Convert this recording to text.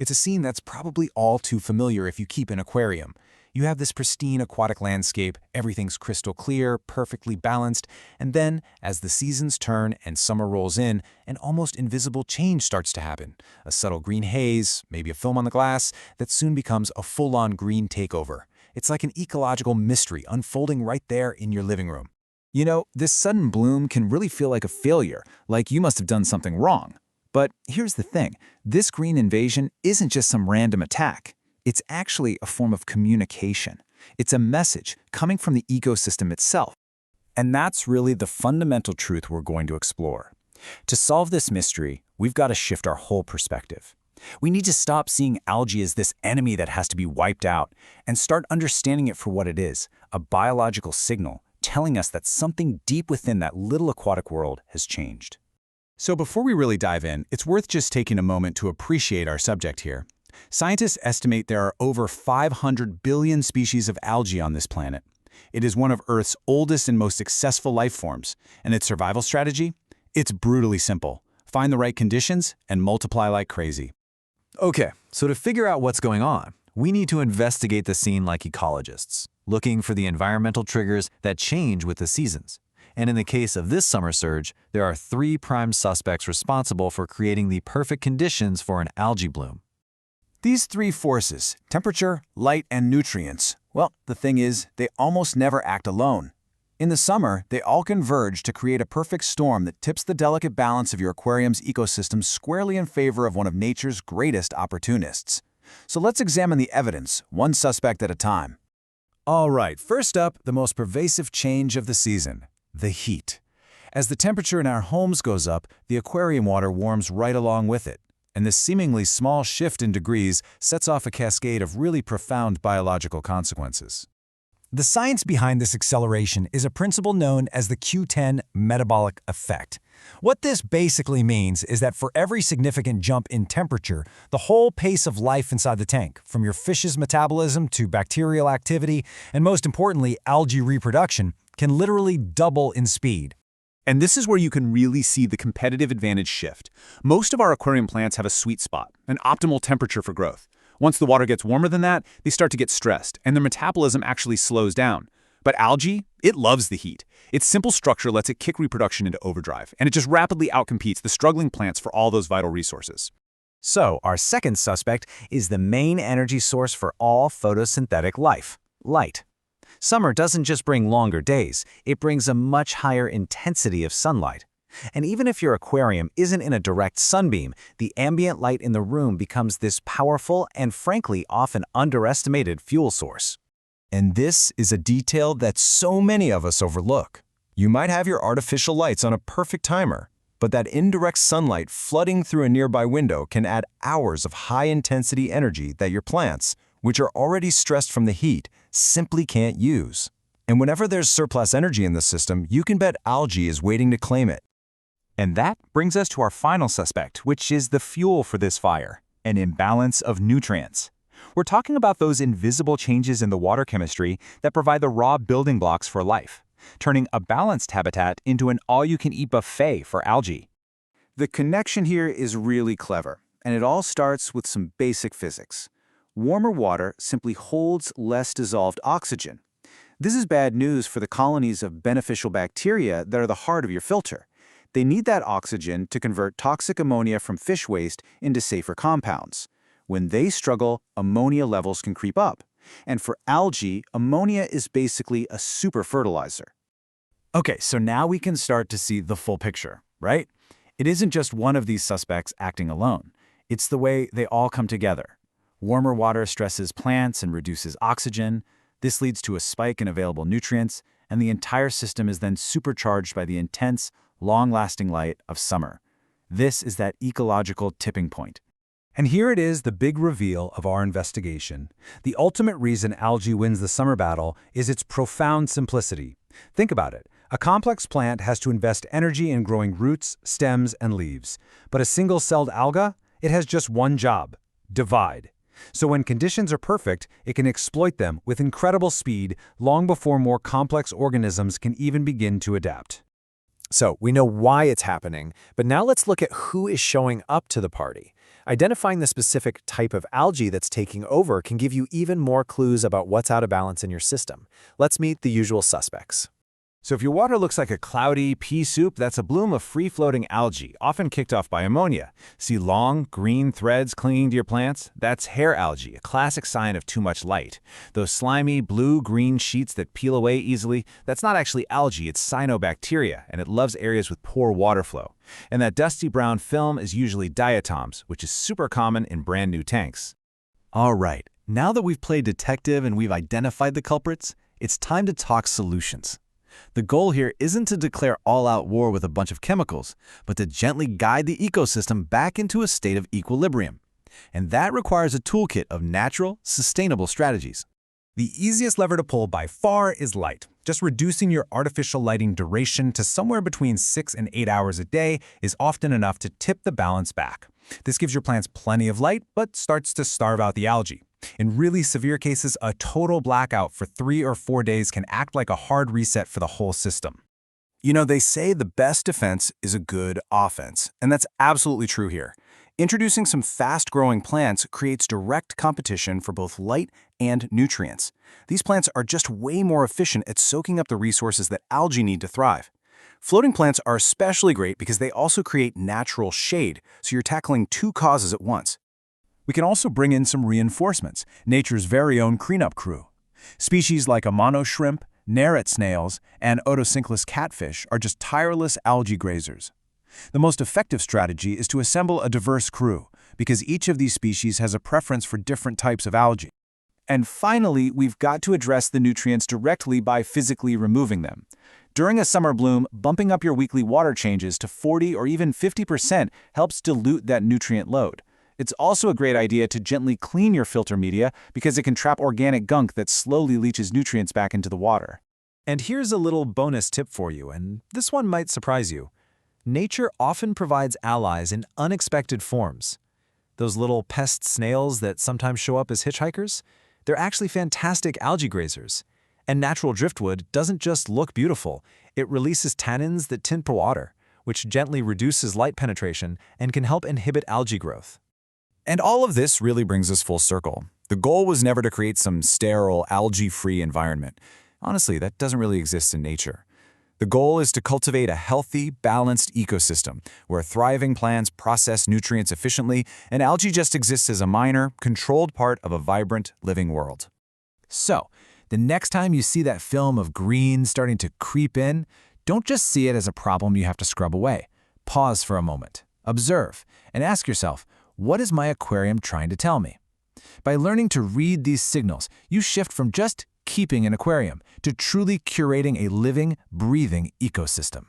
It's a scene that's probably all too familiar if you keep an aquarium. You have this pristine aquatic landscape, everything's crystal clear, perfectly balanced, and then, as the seasons turn and summer rolls in, an almost invisible change starts to happen. A subtle green haze, maybe a film on the glass, that soon becomes a full-on green takeover. It's like an ecological mystery unfolding right there in your living room. You know, this sudden bloom can really feel like a failure, like you must have done something wrong. But here's the thing, this green invasion isn't just some random attack. It's actually a form of communication. It's a message coming from the ecosystem itself. And that's really the fundamental truth we're going to explore. To solve this mystery, we've got to shift our whole perspective. We need to stop seeing algae as this enemy that has to be wiped out and start understanding it for what it is, a biological signal telling us that something deep within that little aquatic world has changed. So before we really dive in, it's worth just taking a moment to appreciate our subject here. Scientists estimate there are over 500 billion species of algae on this planet. It is one of Earth's oldest and most successful life forms, and its survival strategy? It's brutally simple. Find the right conditions and multiply like crazy. Okay, so to figure out what's going on, we need to investigate the scene like ecologists, looking for the environmental triggers that change with the seasons. And in the case of this summer surge, there are 3 prime suspects responsible for creating the perfect conditions for an algae bloom. These 3 forces, temperature, light, and nutrients, well, the thing is, they almost never act alone. In the summer, they all converge to create a perfect storm that tips the delicate balance of your aquarium's ecosystem squarely in favor of one of nature's greatest opportunists. So let's examine the evidence, one suspect at a time. All right, first up, the most pervasive change of the season, the heat. As the temperature in our homes goes up, the aquarium water warms right along with it. And this seemingly small shift in degrees sets off a cascade of really profound biological consequences. The science behind this acceleration is a principle known as the Q10 metabolic effect. What this basically means is that for every significant jump in temperature, the whole pace of life inside the tank, from your fish's metabolism to bacterial activity, and most importantly, algae reproduction, can literally double in speed. And this is where you can really see the competitive advantage shift. Most of our aquarium plants have a sweet spot, an optimal temperature for growth. Once the water gets warmer than that, they start to get stressed, and their metabolism actually slows down. But algae, it loves the heat. Its simple structure lets it kick reproduction into overdrive, and it just rapidly outcompetes the struggling plants for all those vital resources. So, our second suspect is the main energy source for all photosynthetic life, light. Summer doesn't just bring longer days, it brings a much higher intensity of sunlight. And even if your aquarium isn't in a direct sunbeam, the ambient light in the room becomes this powerful and frankly often underestimated fuel source. And this is a detail that so many of us overlook. You might have your artificial lights on a perfect timer, but that indirect sunlight flooding through a nearby window can add hours of high-intensity energy that your plants, which are already stressed from the heat, simply can't use. And whenever there's surplus energy in the system, you can bet algae is waiting to claim it. And that brings us to our final suspect, which is the fuel for this fire, an imbalance of nutrients. We're talking about those invisible changes in the water chemistry that provide the raw building blocks for life, turning a balanced habitat into an all-you-can-eat buffet for algae. The connection here is really clever, and it all starts with some basic physics. Warmer water simply holds less dissolved oxygen. This is bad news for the colonies of beneficial bacteria that are the heart of your filter. They need that oxygen to convert toxic ammonia from fish waste into safer compounds. When they struggle, ammonia levels can creep up. And for algae, ammonia is basically a super fertilizer. Okay, so now we can start to see the full picture, right? It isn't just one of these suspects acting alone. It's the way they all come together. Warmer water stresses plants and reduces oxygen. This leads to a spike in available nutrients, and the entire system is then supercharged by the intense, long-lasting light of summer. This is that ecological tipping point. And here it is, the big reveal of our investigation. The ultimate reason algae wins the summer battle is its profound simplicity. Think about it. A complex plant has to invest energy in growing roots, stems, and leaves. But a single-celled alga, it has just one job: divide. So when conditions are perfect, it can exploit them with incredible speed long before more complex organisms can even begin to adapt. So we know why it's happening, but now let's look at who is showing up to the party. Identifying the specific type of algae that's taking over can give you even more clues about what's out of balance in your system. Let's meet the usual suspects. So if your water looks like a cloudy pea soup, that's a bloom of free-floating algae, often kicked off by ammonia. See long, green threads clinging to your plants? That's hair algae, a classic sign of too much light. Those slimy, blue-green sheets that peel away easily, that's not actually algae, it's cyanobacteria, and it loves areas with poor water flow. And that dusty brown film is usually diatoms, which is super common in brand new tanks. All right, now that we've played detective and we've identified the culprits, it's time to talk solutions. The goal here isn't to declare all-out war with a bunch of chemicals, but to gently guide the ecosystem back into a state of equilibrium. And that requires a toolkit of natural, sustainable strategies. The easiest lever to pull by far is light. Just reducing your artificial lighting duration to somewhere between 6 and 8 hours a day is often enough to tip the balance back. This gives your plants plenty of light, but starts to starve out the algae. In really severe cases, a total blackout for 3 or 4 days can act like a hard reset for the whole system. You know, they say the best defense is a good offense, and that's absolutely true here. Introducing some fast-growing plants creates direct competition for both light and nutrients. These plants are just way more efficient at soaking up the resources that algae need to thrive. Floating plants are especially great because they also create natural shade, so you're tackling two causes at once. We can also bring in some reinforcements, nature's very own cleanup crew. Species like ammonia shrimp, Narret snails, and Otocinclus catfish are just tireless algae grazers. The most effective strategy is to assemble a diverse crew, because each of these species has a preference for different types of algae. And finally, we've got to address the nutrients directly by physically removing them. During a summer bloom, bumping up your weekly water changes to 40 or even 50% helps dilute that nutrient load. It's also a great idea to gently clean your filter media because it can trap organic gunk that slowly leaches nutrients back into the water. And here's a little bonus tip for you, and this one might surprise you. Nature often provides allies in unexpected forms. Those little pest snails that sometimes show up as hitchhikers, they're actually fantastic algae grazers. And natural driftwood doesn't just look beautiful, it releases tannins that tint the water, which gently reduces light penetration and can help inhibit algae growth. And all of this really brings us full circle. The goal was never to create some sterile, algae-free environment. Honestly, that doesn't really exist in nature. The goal is to cultivate a healthy, balanced ecosystem where thriving plants process nutrients efficiently and algae just exists as a minor, controlled part of a vibrant, living world. So, the next time you see that film of green starting to creep in, don't just see it as a problem you have to scrub away. Pause for a moment, observe, and ask yourself, what is my aquarium trying to tell me? By learning to read these signals, you shift from just keeping an aquarium to truly curating a living, breathing ecosystem.